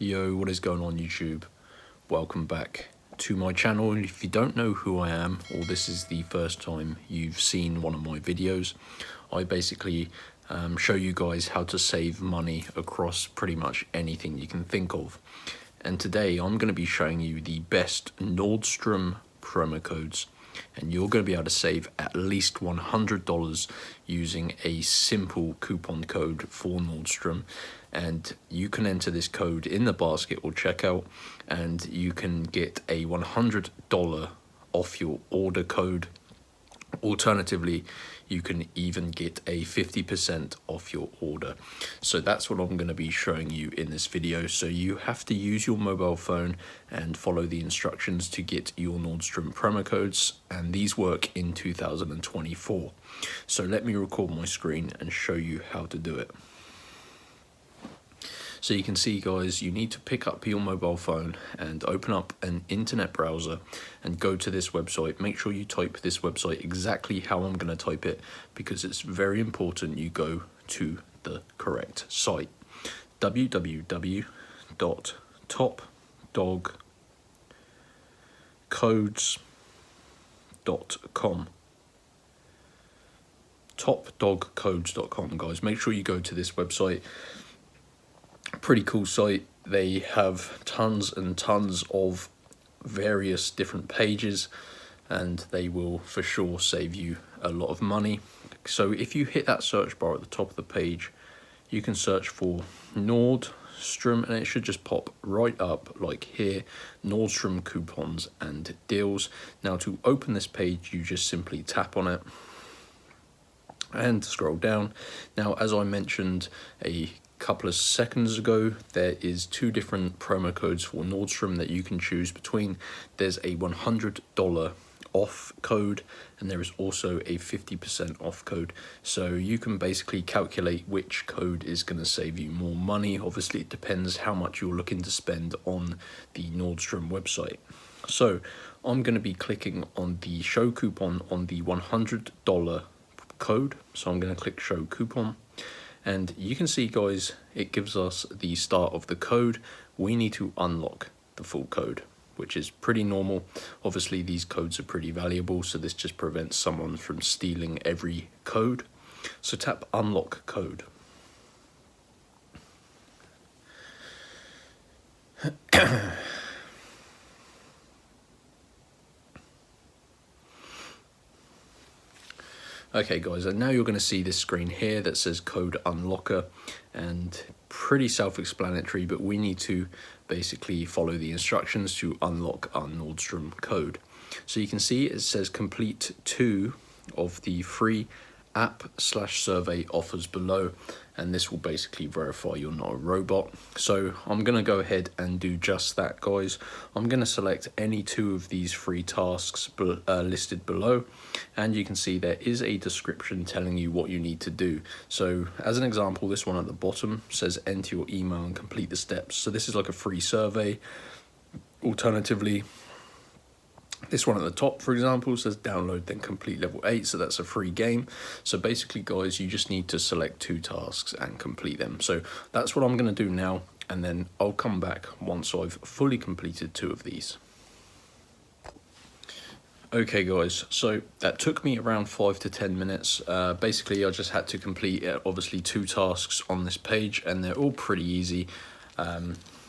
Yo, what is going on YouTube? Welcome back to my channel. If you don't know who I am, or this is the first time you've seen one of my videos, I basically show you guys how to save money across pretty much anything you can think of. And today I'm going to be showing you the best Nordstrom promo codes, and you're going to be able to save at least $100 using a simple coupon code for Nordstrom. And you can enter this code in the basket or checkout, and you can get a $100 off your order code. Alternatively, you can even get a 50% off your order. So that's what I'm going to be showing you in this video. So you have to use your mobile phone and follow the instructions to get your Nordstrom promo codes, and these work in 2024. So let me record my screen and show you how to do it. So you can see, guys, you need to pick up your mobile phone and open up an internet browser and go to this website. Make sure you type this website exactly how I'm going to type it, because it's very important you go to the correct site. www.topdogcodes.com. topdogcodes.com, guys. Make sure you go to this website. Pretty cool site. They have tons and tons of various different pages, and they will for sure save you a lot of money. So if you hit that search bar at the top of the page, you can search for Nordstrom, and it should just pop right up like here, Nordstrom coupons and deals. Now to open this page, you just simply tap on it and scroll down. Now, as I mentioned a couple of seconds ago, there is two different promo codes for Nordstrom that you can choose between. There's a $100 off code, and there is also a 50% off code. So you can basically calculate which code is going to save you more money. Obviously it depends how much you're looking to spend on the Nordstrom website. So I'm going to be clicking on the show coupon on the $100 code. So I'm going to click show coupon. And you can see, guys, it gives us the start of the code. We need to unlock the full code, which is pretty normal. Obviously, these codes are pretty valuable, so this just prevents someone from stealing every code. So tap unlock code. Okay, guys, and now you're going to see this screen here that says code unlocker, and pretty self-explanatory, but we need to basically follow the instructions to unlock our Nordstrom code. So you can see it says complete 2 of the free app/survey offers below, and this will basically verify you're not a robot. So I'm going to go ahead and do just that, guys. I'm going to select any 2 of these free tasks listed below, and you can see there is a description telling you what you need to do. So as an example, this one at the bottom says enter your email and complete the steps. So this is like a free survey. Alternatively, this one at the top, for example, says download then complete level 8, so that's a free game. So basically, guys, you just need to select 2 tasks and complete them. So that's what I'm going to do now, and then I'll come back once I've fully completed 2 of these. Okay, guys, so that took me around 5 to 10 minutes. Basically, I just had to complete obviously 2 tasks on this page, and they're all pretty easy.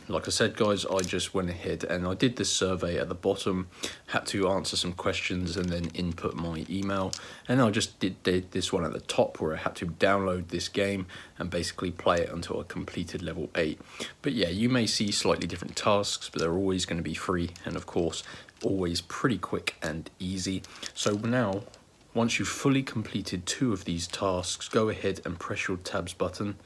Like I said, guys, I just went ahead and I did this survey at the bottom, had to answer some questions and then input my email. And I just did this one at the top where I had to download this game and basically play it until I completed level 8. But yeah, you may see slightly different tasks, but they're always going to be free. And of course, always pretty quick and easy. So now, once you've fully completed 2 of these tasks, go ahead and press your tabs button.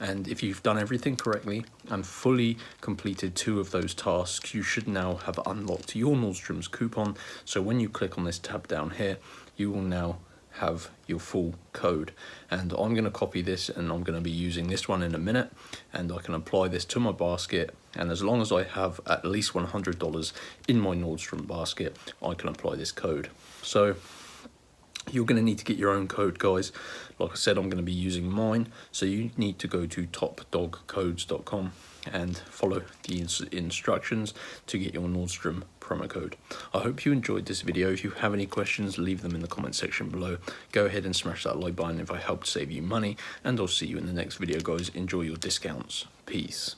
And if you've done everything correctly and fully completed 2 of those tasks, you should now have unlocked your Nordstrom's coupon. So when you click on this tab down here, you will now have your full code. And I'm going to copy this, and I'm going to be using this one in a minute, and I can apply this to my basket. And as long as I have at least $100 in my Nordstrom basket, I can apply this code. So you're going to need to get your own code, guys. Like I said, I'm going to be using mine. So you need to go to topdogcodes.com. and follow the instructions to get your Nordstrom promo code. I hope you enjoyed this video. If you have any questions, leave them in the comment section below. Go ahead and smash that like button if I helped save you money, and I'll see you in the next video, guys. Enjoy your discounts. Peace.